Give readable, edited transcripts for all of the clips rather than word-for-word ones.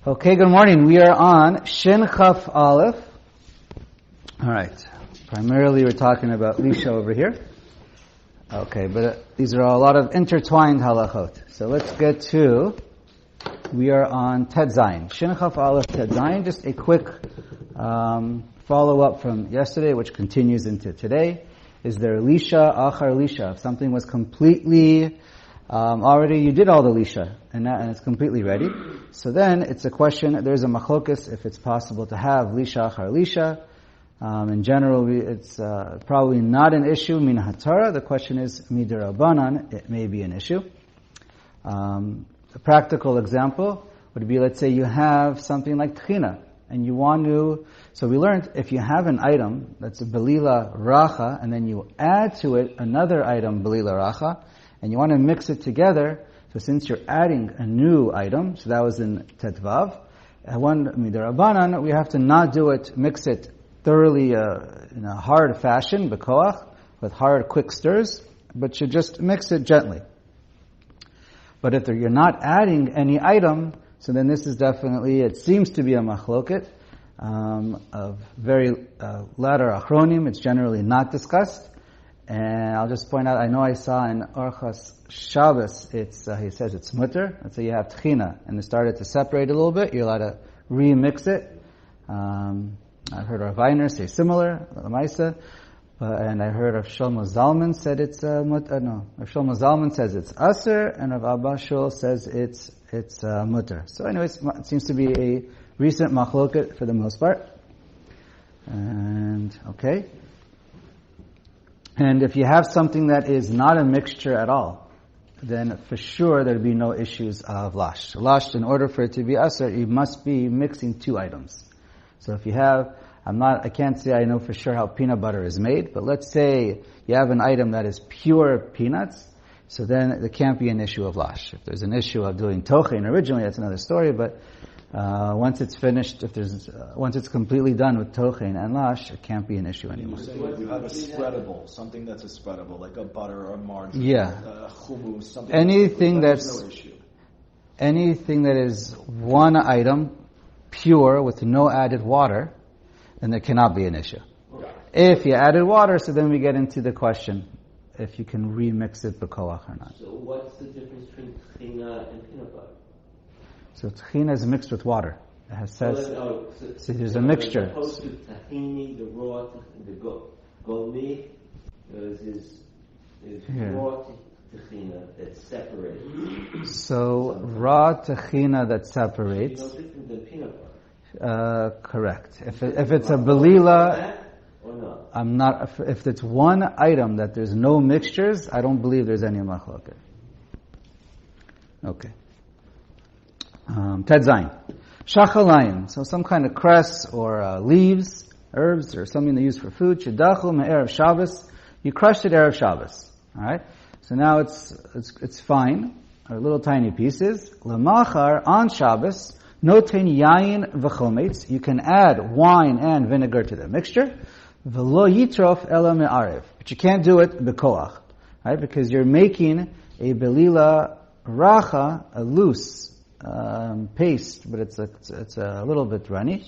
Okay, good morning. We are on Shin Chaf Aleph. All right. Primarily we're talking about Lisha over here. Okay, but these are a lot of intertwined halachot. So let's get to, we are on Ted Zayin. Shin Chaf Aleph Ted Zayin. Just a quick follow-up from yesterday, which continues into today. Is there Lisha, Achar Lisha? If something was completely already you did all the lisha, and it's completely ready. So then it's a question, there's a machlokas if it's possible to have lisha achar lisha. In general, it's probably not an issue, min hatara. The question is, midirabanan, it may be an issue. A practical example would be, let's say you have something like tahina, and you want to, so we learned if you have an item that's a belila racha, and then you add to it another item, belila racha, and you want to mix it together, so since you're adding a new item, so that was in Tetvav, one midarabanan, we have to not do it, mix it thoroughly in a hard fashion, bekoach, with hard quick stirs, but you just mix it gently. But if you're not adding any item, so then this is definitely, it seems to be a machloket, of very latter achronim, it's generally not discussed. And I'll just point out, I know I saw in Orach Shabbos, he says it's mutter. Let's say you have tahina, and it started to separate a little bit, you're allowed to remix it. I've heard Rav Weiner say similar, Lamaisa, and I heard Rav Shlomo Zalman said it's mutter. No, Rav Shlomo Zalman says it's aser, and Rav Abba Shul says it's mutter. So anyways, it seems to be a recent machloket for the most part. And, okay. And if you have something that is not a mixture at all, then for sure there'd be no issues of lash. Lash, in order for it to be aser, you must be mixing two items. So if you have, I can't say I know for sure how peanut butter is made, but let's say you have an item that is pure peanuts, so then there can't be an issue of lash. If there's an issue of doing tochein originally, that's another story, but once it's finished, once it's completely done with tochein and lash, it can't be an issue anymore. You have a spreadable, something that's a spreadable, like a butter or a margarine, hummus, something. Anything that's no issue. Anything that is one item, pure with no added water, then there cannot be an issue. Okay. If you added water, so then we get into the question if you can remix it b'koach or not. So what's the difference between tahina and peanut butter? So tahina is mixed with water. It says, so there's a mixture. As opposed to tahini, the raw, the gomi, is raw tahina that's separated. So raw tahina that separates. No different than peanut butter. Correct. If it's a belila, or not? I'm not. If it's one item that there's no mixtures, I don't believe there's any machloket. Okay. Ted Zayin. Shachalayim. So some kind of cress or leaves, herbs, or something they use for food. Shedachu me'erev Shabbos. You crushed it erev Shabbos. Alright? So now it's fine. Or little tiny pieces. Lamachar on Shabbos. Noten yayin v'chometz. You can add wine and vinegar to the mixture. V'lo yitrof ela me'arev. But you can't do it b'koach. Right? Because you're making a belila racha, a loose paste, but it's a little bit runny.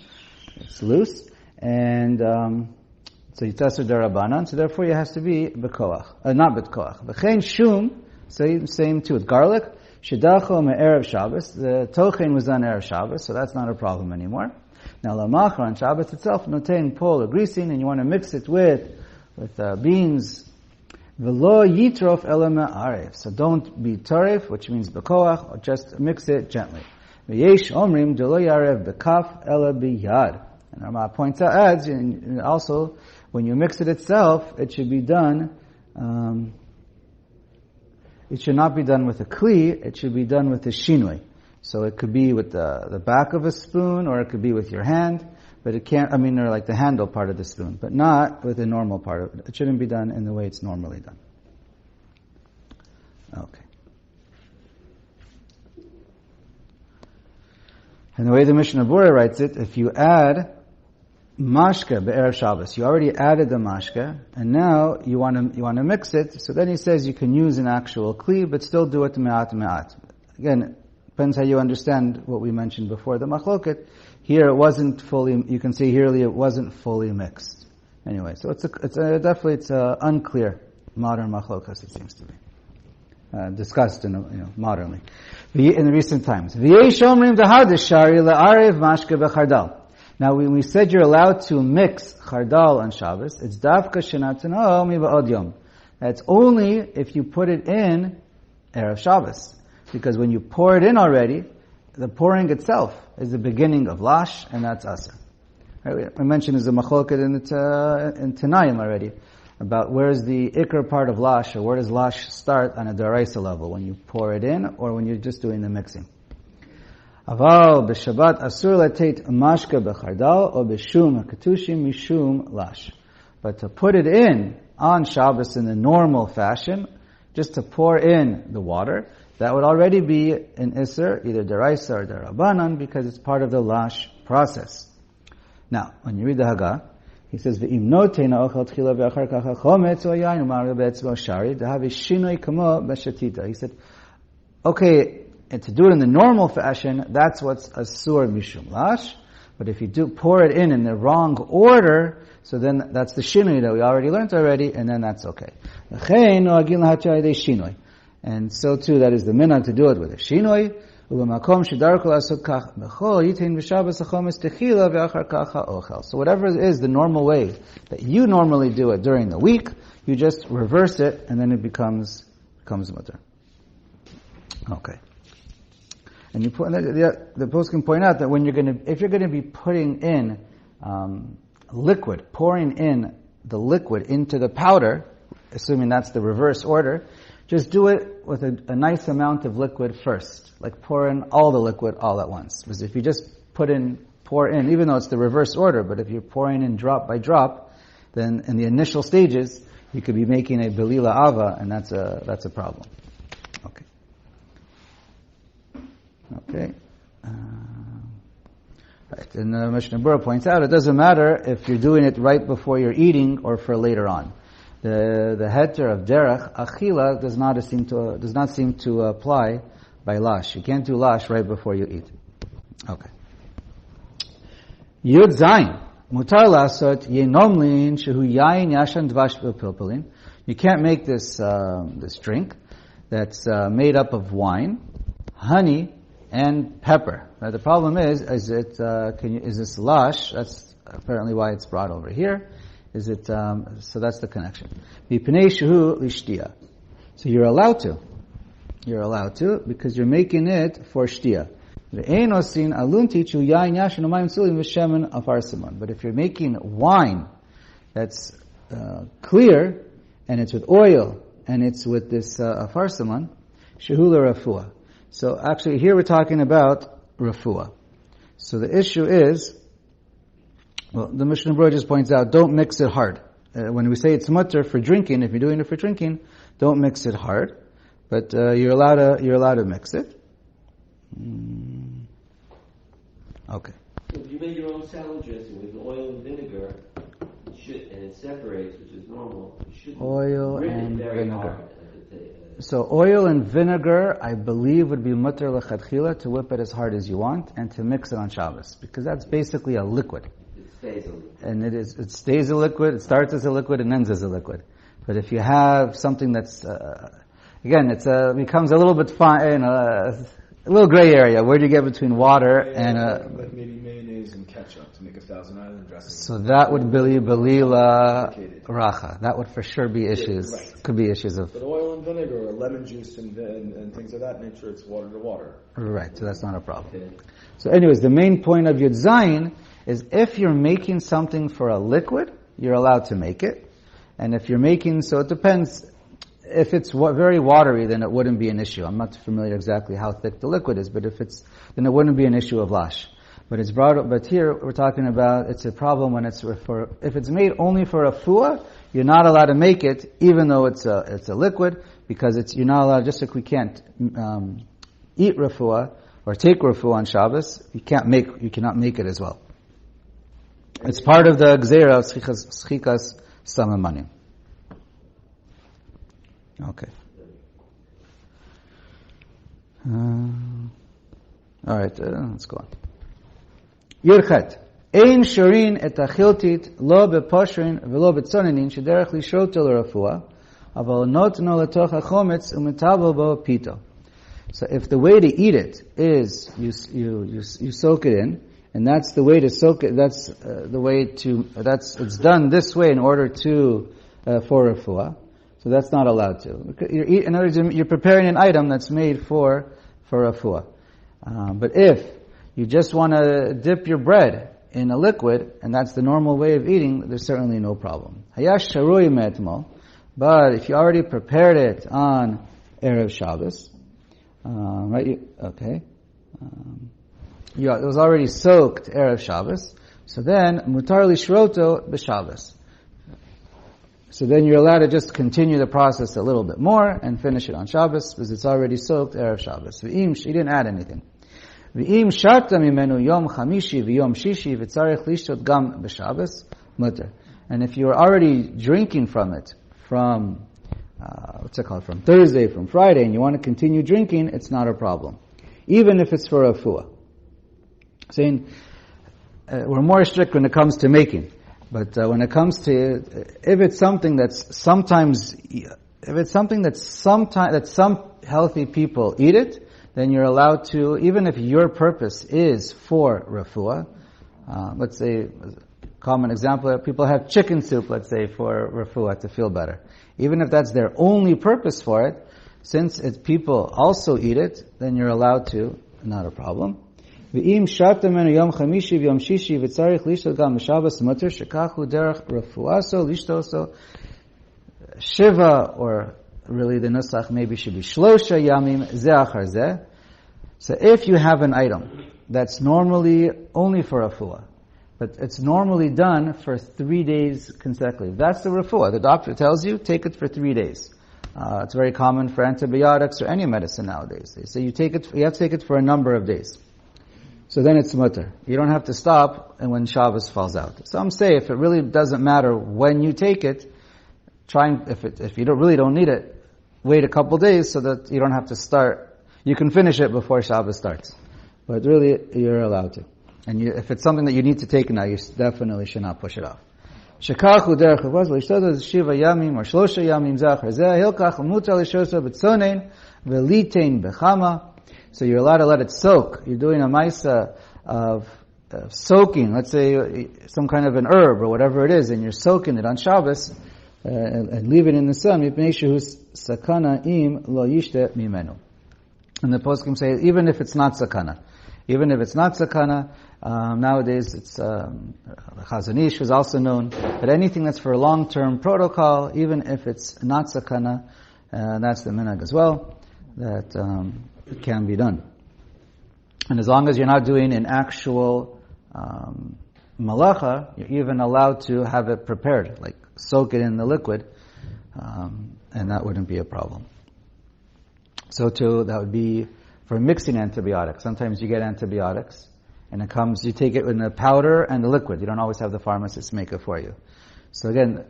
It's loose. And so yitasur derabanan, so therefore it has to be b'koach. Not b'koach. V'chein shum, same too with garlic. Shedacho me'erev Shabbos. The tochein was done erev Shabbos, so that's not a problem anymore. Now lamachar on Shabbos itself, notein pol or greasing, and you want to mix it with beans. V'lo yitrof ela me'arev. So don't be tarif, which means b'koach, or just mix it gently. V'yesh omrim d'lo yarev b'kaf ela b'yad. And Rama points out, adds, and also when you mix it itself, it should be done. It should not be done with a kli, it should be done with a shinui. So it could be with the back of a spoon, or it could be with your hand, but it can't, or like the handle part of the spoon, but not with the normal part of it. It shouldn't be done in the way it's normally done. Okay. And the way the Mishnah Berurah writes it, if you add mashka be'erev Shabbos, you already added the mashka, and now you want to mix it. So then he says you can use an actual kli, but still do it me'at me'at. Again, depends how you understand what we mentioned before, the machloket. Here it wasn't fully, you can see here it wasn't fully mixed. Anyway, so it's unclear modern machlokas, it seems to be. Discussed modernly. In recent times. Now, when we said you're allowed to mix chardal on Shabbos, it's dafka shenatano miba'od yom. That's only if you put it in Erev Shabbos. Because when you pour it in already, the pouring itself is the beginning of lash, and that's asa. Right? I mentioned there's a machloket in Tanayim already, about where's the ikr part of lash, or where does lash start on a daraisa level, when you pour it in, or when you're just doing the mixing. Aval b'Shabbat asur latet mashka b'chardal or b'shum hakatushim mishum lash. But to put it in on Shabbos in the normal fashion, just to pour in the water, that would already be an isser, either deraisa or derabanan, because it's part of the lash process. Now, when you read the Haggah, he says, "V'im noteina ochel tchila v'achar kacha chometz o yain u'mar be'etzmo shari d'havi shinoi kamo b'shatita." He said, okay, and to do it in the normal fashion, that's what's asur mishum lash. But if you do pour it in the wrong order, so then that's the shinoi that we already learned already, and then that's okay. And so too, that is the minhag to do it with a shinoi. So whatever is the normal way that you normally do it during the week, you just reverse it, and then it becomes mutter. Okay. And the post can point out that if you're going to be putting in liquid, pouring in the liquid into the powder, assuming that's the reverse order, just do it with a nice amount of liquid first. Like pour in all the liquid all at once. Because if you just pour in, even though it's the reverse order, but if you're pouring in drop by drop, then in the initial stages, you could be making a belila ava, and that's a problem. Okay. Okay. Right. And the Mishnah Berurah points out, it doesn't matter if you're doing it right before you're eating or for later on. The heter of derech achila does not seem to apply by lash. You can't do lash right before you eat. Okay. Yud zayin mutar lasot yenomlin shehu yayin yashan dvash b'pilpilin. You can't make this drink that's made up of wine, honey, and pepper. Now the problem is this lash? That's apparently why it's brought over here. So that's the connection. V'pnei shehu lishtia. So you're allowed to because you're making it for shtia. But if you're making wine that's clear and it's with oil and it's with this afarsimon, shehu l'rafua. So actually here we're talking about rafua. So the issue is, the Mishnah Berurah just points out, don't mix it hard. When we say it's mutter for drinking, if you're doing it for drinking, don't mix it hard. But you're allowed to mix it. Okay. So if you make your own salad dressing with oil and vinegar, and it separates, which is normal, you shouldn't oil and very vinegar. Hard. So oil and vinegar, I believe, would be mutter l'chadchila, to whip it as hard as you want and to mix it on Shabbos, because that's basically a liquid. It stays a liquid. And it stays a liquid. It starts as a liquid and ends as a liquid. But if you have something that's again, becomes a little bit fine, a little gray area. Where do you get between water and like maybe mayonnaise and ketchup to make a Thousand Island dressing? So that would be belila racha. That would for sure be issues. Yeah, right. Could be issues of. But oil and vinegar, or lemon juice and things of that nature, it's water to water. Right. So that's not a problem. Okay. So, anyways, the main point of Yud Zayin is if you're making something for a liquid, you're allowed to make it, and if you're making, so it depends. If it's very watery, then it wouldn't be an issue. I'm not familiar exactly how thick the liquid is, but then it wouldn't be an issue of lash. But it's brought up. But here we're talking about it's a problem when if it's made only for a fuah, you're not allowed to make it, even though it's a liquid, because you're not allowed. Just like we can't eat refuah or take refuah on Shabbos, you cannot make it as well. It's part of the gzeira of schikas samamanim. Okay. Alright, let's go on. Yurchet. Ein shorin et achiltit lo bepashrin velo betzonenin shederach lishoto l'rafua aval notno letoch hachometz umetabel bo pito. So if the way to eat it is you soak it in, and that's the way to soak it. That's the way to. It's done this way in order to for refuah. So that's not allowed to. In other words, you're preparing an item that's made for refuah. But if you just want to dip your bread in a liquid, and that's the normal way of eating, there's certainly no problem. Hayash sharui me'etmol. But if you already prepared it on Erev Shabbos, right? Okay. It was already soaked Erev Shabbos. So then, mutar lishroto b'Shabbos. So then you're allowed to just continue the process a little bit more and finish it on Shabbos because it's already soaked Erev Shabbos. She didn't add anything. V'im sharta mimenu yom chamishi v'yom shishi v'tzarech lishtot gam b'Shabbos mutar. And if you're already drinking from it, from Thursday, from Friday, and you want to continue drinking, it's not a problem. Even if it's for a fuah. Saying, we're more strict when it comes to making. But when it comes to, if it's something that some healthy people eat it, then you're allowed to, even if your purpose is for refuah, let's say, a common example, people have chicken soup, let's say, for refuah to feel better. Even if that's their only purpose for it, since people also eat it, then you're allowed to, not a problem. V'im sharta menu yom chamishi v'yom shishi v'tzarich lishtot gam b'Shabbos mutar shekachu derech refuaso lishtoso shiva, or really the nusach maybe should be shlosha yamim zeh achar zeh. So if you have an item that's normally only for refuah, but it's normally done for 3 days consecutively, that's the refuah. The doctor tells you, take it for 3 days. It's very common for antibiotics or any medicine nowadays. They say you have to take it for a number of days. So then it's mutter. You don't have to stop and when Shabbos falls out. Some say if it really doesn't matter when you take it, if you really don't need it, wait a couple days so that you don't have to start. You can finish it before Shabbos starts. But really, you're allowed to. And if it's something that you need to take now, you definitely should not push it off. Shekachu derech refuah l'ishtoto shiva yamim or shlosha yamim zachar zeh hilkach mutar l'shoso b'tzonein v'litein b'chama. So you're allowed to let it soak. You're doing a maisa of soaking, let's say some kind of an herb or whatever it is, and you're soaking it on Shabbos and leave it in the sun. Mipnei shehu sakana im lo yishte mimenu. And the poskim say even if it's not sakana. Even if it's not sakana, nowadays it's Chazon Ish is also known, but anything that's for a long-term protocol, even if it's not sakana, that's the minhag as well, that it can be done. And as long as you're not doing an actual malacha, you're even allowed to have it prepared, like soak it in the liquid, and that wouldn't be a problem. So too, that would be for mixing antibiotics. Sometimes you get antibiotics, and you take it in the powder and the liquid. You don't always have the pharmacist make it for you. So again,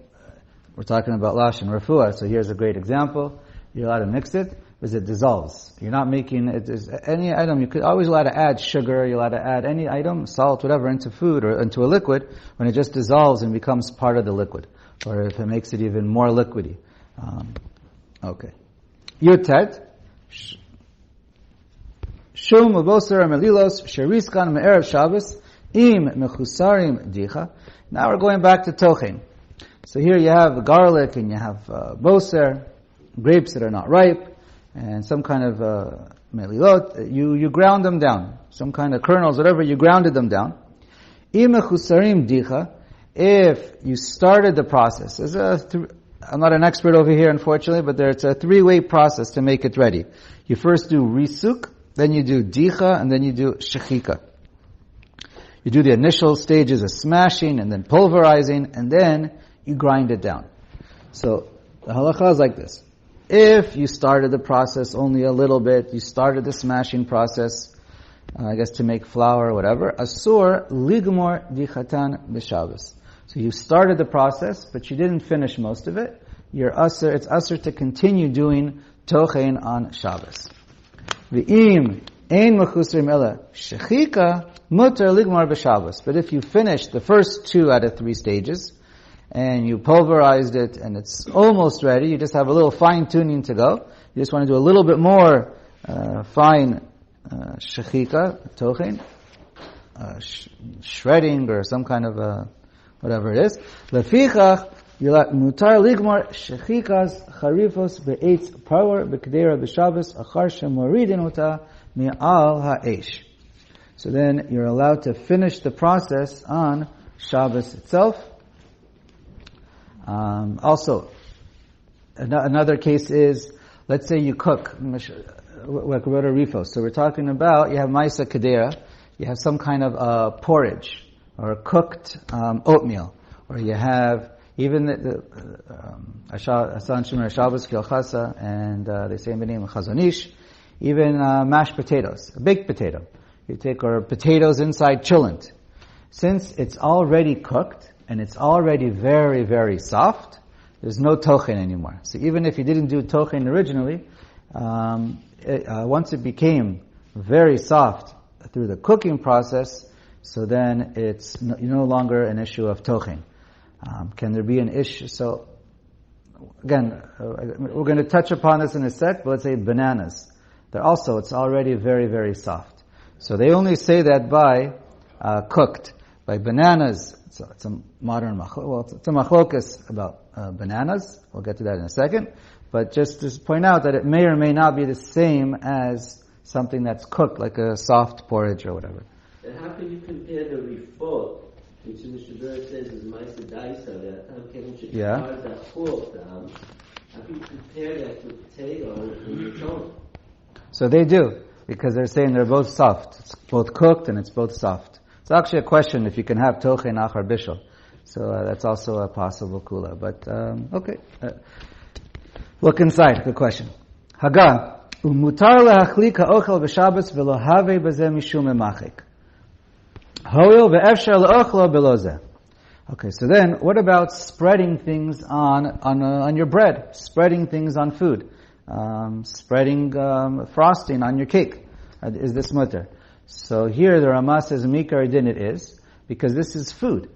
we're talking about lashon refuah, so here's a great example. You're allowed to mix it, because it dissolves. You're not making it, any item, you could always allowed to add sugar, you're allowed to add any item, salt, whatever, into food or into a liquid, when it just dissolves and becomes part of the liquid. Or if it makes it even more liquidy. Okay. Yutet. Shum uboser melilos sheriskan me'erev Shabbos im mechusarim dicha. Now we're going back to tochen. So here you have garlic and you have boser, grapes that are not ripe, and some kind of melilot. You ground them down. Some kind of kernels, whatever, you grounded them down. Im mechusarim dicha. If you started the process, I'm not an expert over here, unfortunately, but it's a 3-way process to make it ready. You first do risuk, then you do dicha, and then you do shechika. You do the initial stages of smashing and then pulverizing, and then you grind it down. So the halacha is like this. If you started the process only a little bit, you started the smashing process, I guess to make flour or whatever, asur ligmor dichatan b'Shabbos. So you started the process, but you didn't finish most of it. It's asur to continue doing tochen on Shabbos. V'im Ein mechusrim ela shechika mutar ligmar b'Shabbos. But if you finish the first 2 out of 3 stages, and you pulverized it, and it's almost ready, you just have a little fine-tuning to go. You just want to do a little bit more fine shechika, tochen, shredding, or some kind of whatever it is. Lefichach, mutar ligmar shechikas charifos be'etz power b'kedera b'Shabbos achar shemoridin ota mi'al ha'esh. So then you're allowed to finish the process on Shabbos itself. Also, another case is, let's say you cook rifos. So we're talking about, you have maisa kedera, you have some kind of porridge or cooked oatmeal, or you have even the Asan Shimon Shabbos Kilchasa, and they say in the name of Chazonish, even mashed potatoes, a baked potato. You take our potatoes inside chillent. Since it's already cooked and it's already very, very soft, there's no tochen anymore. So even if you didn't do tochen originally, once it became very soft through the cooking process, so then it's no longer an issue of tochen. Can there be an issue? So again, we're going to touch upon this in a sec, but let's say bananas. It's already very, very soft. So they only say that by cooked. By bananas, it's a modern it's a machlokas about bananas. We'll get to that in a second. But just to point out that it may or may not be the same as something that's cooked, like a soft porridge or whatever. And how can you compare the rifot, which in the Shabbat says is Maisa Daisa, that how can you compare that to potato and its own? So they do, because they're saying they're both soft. It's both cooked and it's both soft. It's actually a question if you can have tochen achar bishul. So that's also a possible kula. But okay. Look inside. Good question. Haga umutar lahachlik ha'ochel b'Shabbos v'lo have b'zeh mishum emachik. Hoil ve'efshar la'ochlo below zeh. Okay, so then what about spreading things on your bread? Spreading things on food? Spreading frosting on your cake? Is this mutter? So here the Rama says mikar din it is, because this is food.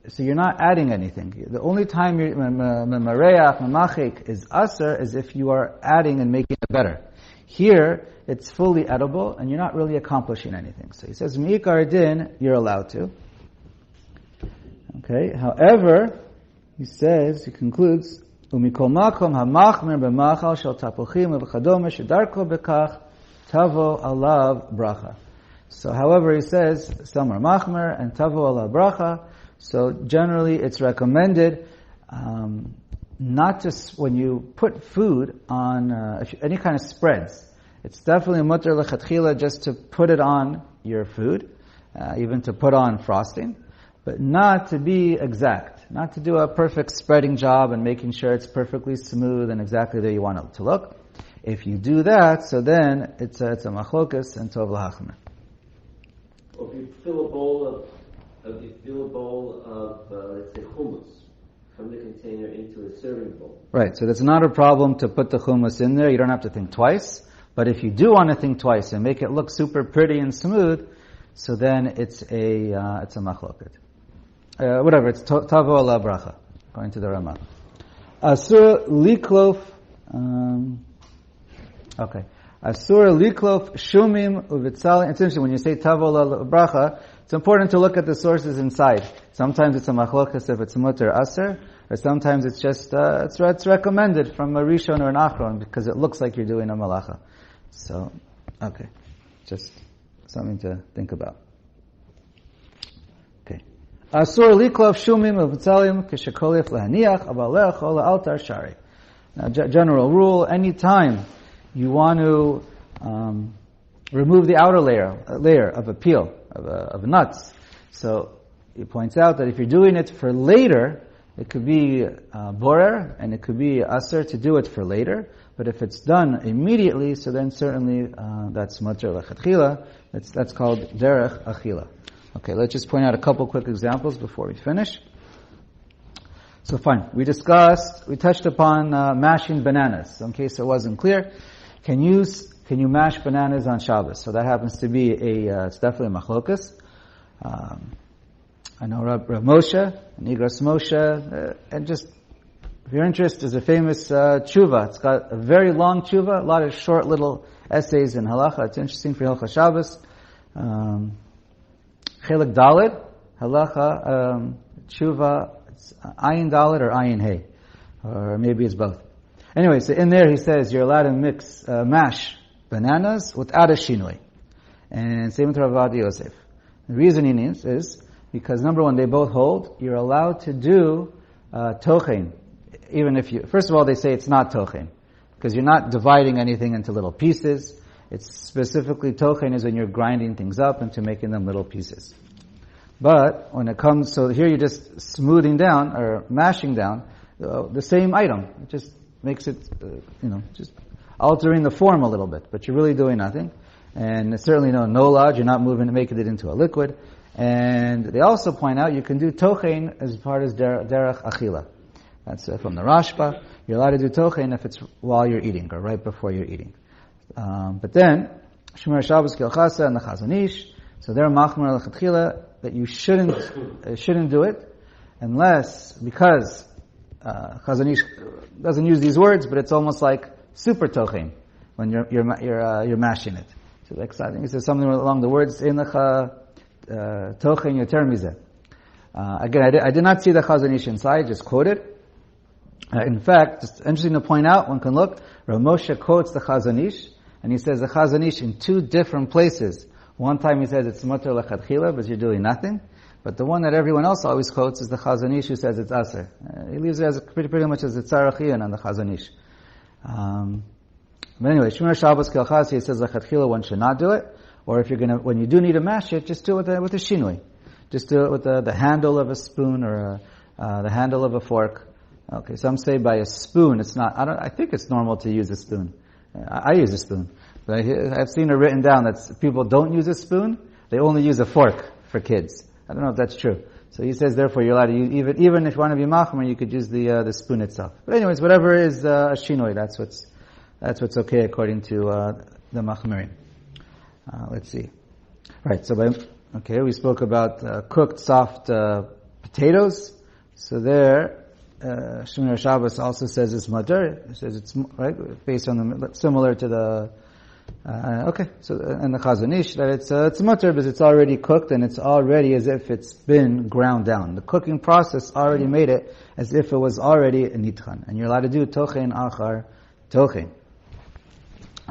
So you're not adding anything. The only time mareach mamachik is aser is if you are adding and making it better. Here it's fully edible and you're not really accomplishing anything. So he says mikar din, you're allowed to. Okay. However, he concludes, umikol makom hamachmer b'machal shel tapuchim v'chadome shedarko bekach tavo alav bracha. So, however, he says some are machmer and tavo alav bracha. So, generally, it's recommended not just when you put food on any kind of spreads. It's definitely mutter lechatchila just to put it on your food, even to put on frosting. But not to be exact, not to do a perfect spreading job and making sure it's perfectly smooth and exactly the way you want it to look. If you do that, so then it's a machlokas and tov l'hachmer. Or if you fill a bowl of let's say hummus from the container into a serving bowl. Right. So that's not a problem to put the hummus in there. You don't have to think twice. But if you do want to think twice and make it look super pretty and smooth, so then it's a machloket. Whatever, it's tavo ala bracha, according to the Rama. Asur liklof, okay. Asur liklof shumim uvitzalim. It's interesting, when you say tavo ala bracha, it's important to look at the sources inside. Sometimes it's a machlokas if it's mutter asur, or sometimes it's just, it's recommended from a rishon or an achron, because it looks like you're doing a malacha. So, okay. Just something to think about. Asur liklof shumim uvitzalim kishekolif lahaniach abalech ola altar shari. Now, general rule: anytime you want to remove the outer layer of a peel of nuts, so he points out that if you're doing it for later, it could be borer and it could be asur to do it for later. But if it's done immediately, so then certainly that's mutter lechatchila. That's called derech achila. Okay, let's just point out a couple quick examples before we finish. So fine, we touched upon mashing bananas. So in case it wasn't clear, can you can you mash bananas on Shabbos? So that happens to be it's definitely a machlokas. I know Rav Moshe, Nigras Moshe, and just, if you're interested, there's a famous tshuva. It's got a very long tshuva, a lot of short little essays in halacha. It's interesting for Hilchah Shabbos. Chelik Daled, halacha, tshuva, it's ayin Daled or ayin hey, or maybe it's both. Anyway, so in there he says you're allowed to mash bananas without a shinui. And same with Rav Adi Yosef. The reasoning is because number one, they both hold, you're allowed to do tochen, even if first of all, they say it's not tochen, because you're not dividing anything into little pieces. It's specifically tochen is when you're grinding things up into making them little pieces. But when it comes, so here you're just smoothing down or mashing down the same item. It just makes it, just altering the form a little bit, but you're really doing nothing. And certainly no nolad, you're not making it into a liquid. And they also point out you can do tochen as part of derech achila. That's from the Rashba. You're allowed to do tochen if it's while you're eating or right before you're eating. But then, Shemar Shabbos Kilchasa and the Chazon Ish, so they're machmer l'chatchila that you shouldn't do it because Chazon Ish doesn't use these words, but it's almost like super tochen when you're mashing it. So like I think he says something along the words in the tochen yoter mizeh. Again, I did not see the Chazon Ish inside, just quoted. In fact, it's interesting to point out, one can look, Rav Moshe quotes the Chazon Ish, and he says the Chazon Ish in two different places. One time he says it's mutter lechatchila, but you're doing nothing. But the one that everyone else always quotes is the Chazon Ish who says it's aser. He leaves it as pretty much as the tzarachian on the Chazon Ish. But anyway, Shemar Shabbos Kilchasi, he says lechatchila one should not do it. Or if when you do need to mash it, just do it with a shinui. Just do it with the handle of a spoon or the handle of a fork. Okay, some say by a spoon. It's not. I think it's normal to use a spoon. I use a spoon, but I've seen it written down that people don't use a spoon. They only use a fork for kids. I don't know if that's true. So he says, therefore, you're allowed to use even if you want to be machmer, you could use the spoon itself. But anyways, whatever is a shinoi, that's what's okay according to the machmerim. Let's see. Right. So we spoke about cooked soft potatoes. So there. Shemar Shabbos also says it's mutter. It says it's right based on similar to the So and the Chazon Ish that it's mutter because it's already cooked and it's already as if it's been ground down. The cooking process already made it as if it was already a nitchan, and you're allowed to do tochen achar tochen.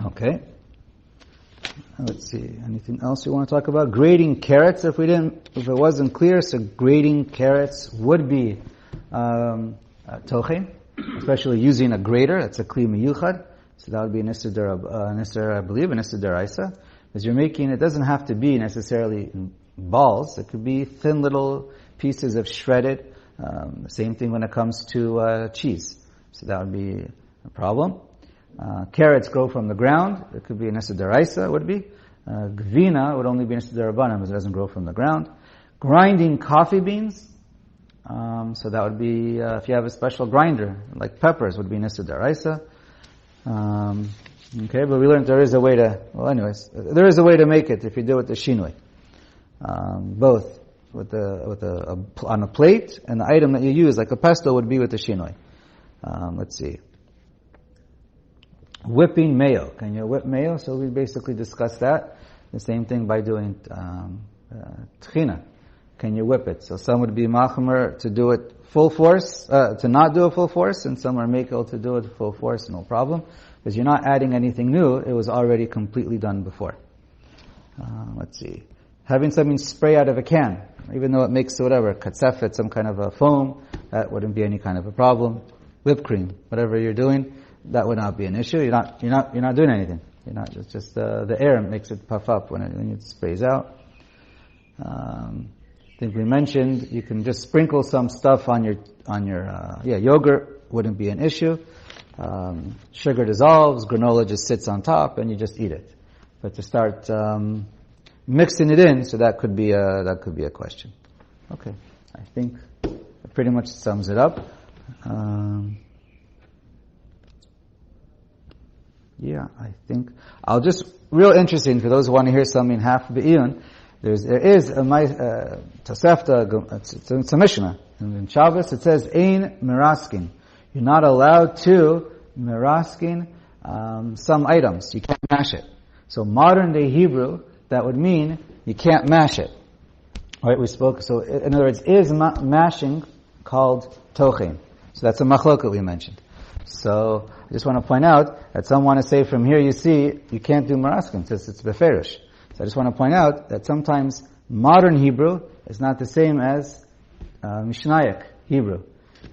Okay. Let's see. Anything else you want to talk about? Grating carrots. If it wasn't clear, so grating carrots would be tochen, especially using a grater. That's a kli miyuchad. So that would be an Isser, I believe, an Isser deraisa. Because you're making, it doesn't have to be necessarily in balls. It could be thin little pieces of shredded. The same thing when it comes to cheese. So that would be a problem. Carrots grow from the ground. It could be an Isser deraisa, would be. Gvina would only be an Isser derabanan because it doesn't grow from the ground. Grinding coffee beans. So that would be, if you have a special grinder, like peppers would be an Isser deraisa. Okay, but we learned there is a way to, there is a way to make it if you do it the shinui. Both on a plate and the item that you use, like a pesto would be with the shinui. Let's see. Whipping mayo. Can you whip mayo? So we basically discussed that. The same thing by doing tahina. Can you whip it? So some would be machmer to do it full force, to not do it full force, and some are makel to do it full force, no problem. Because you're not adding anything new, it was already completely done before. Let's see. Having something spray out of a can, even though it makes whatever, katsefet, some kind of a foam, that wouldn't be any kind of a problem. Whipped cream, whatever you're doing, that would not be an issue. You're not doing anything. You're not, just the air makes it puff up when it sprays out. I think we mentioned you can just sprinkle some stuff on your yogurt, wouldn't be an issue. Sugar dissolves, granola just sits on top, and you just eat it. But to start mixing it in, so that could be a question. Okay, I think that pretty much sums it up. Yeah, I think. I'll just, real interesting for those who want to hear something half be'iyun, there is a Tosefta, it's a Mishnah. In Shabbos it says, Ein meraskin. You're not allowed to meraskin some items. You can't mash it. So modern day Hebrew, that would mean you can't mash it. Right, we spoke, so in other words, is mashing called tochein? So that's a machloket we mentioned. So I just want to point out that some want to say from here you see, you can't do meraskin since it's beferish. So I just want to point out that sometimes modern Hebrew is not the same as Mishnaic Hebrew,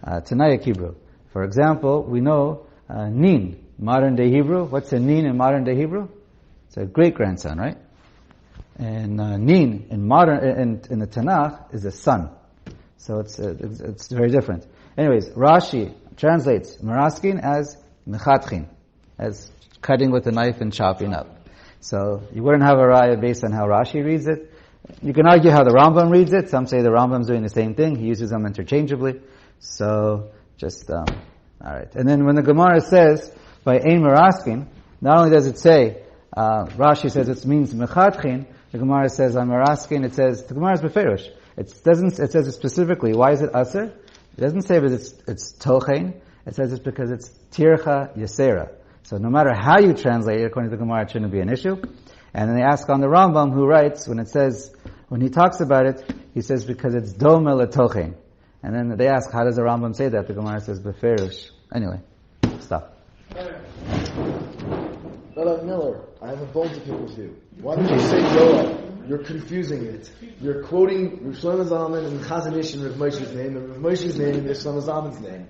Tanaic Hebrew. For example, we know nin, modern day Hebrew. What's a nin in modern day Hebrew? It's a great grandson, right? And nin in modern in the Tanakh is a son. So it's very different. Anyways, Rashi translates meraskin as mechatchin, as cutting with a knife and chopping up. So you wouldn't have a raya based on how Rashi reads it. You can argue how the Rambam reads it. Some say the Rambam's doing the same thing. He uses them interchangeably. So just all right. And then when the Gemara says by ein meraskin, not only does it say Rashi says it means mechatchin, the Gemara says on meraskin it says the Gemara is beferish. It says it specifically. Why is it aser? It doesn't say that it's tochein. It says it's because it's tircha yasera. So no matter how you translate it, according to the Gemara, it shouldn't be an issue. And then they ask on the Rambam, who writes, when he talks about it, he says because it's dome letochein. And then they ask, how does the Rambam say that? The Gemara says beferish. Anyway, stop. Rabbi Miller, I have a bone to pick with you. Why don't you say Yoel? You're confusing it. You're quoting Rav Shlomo Zalman and Chazon Ish in Rav Moshe's name, and Rav Moshe's name is Rav Shlomo Zalman's name.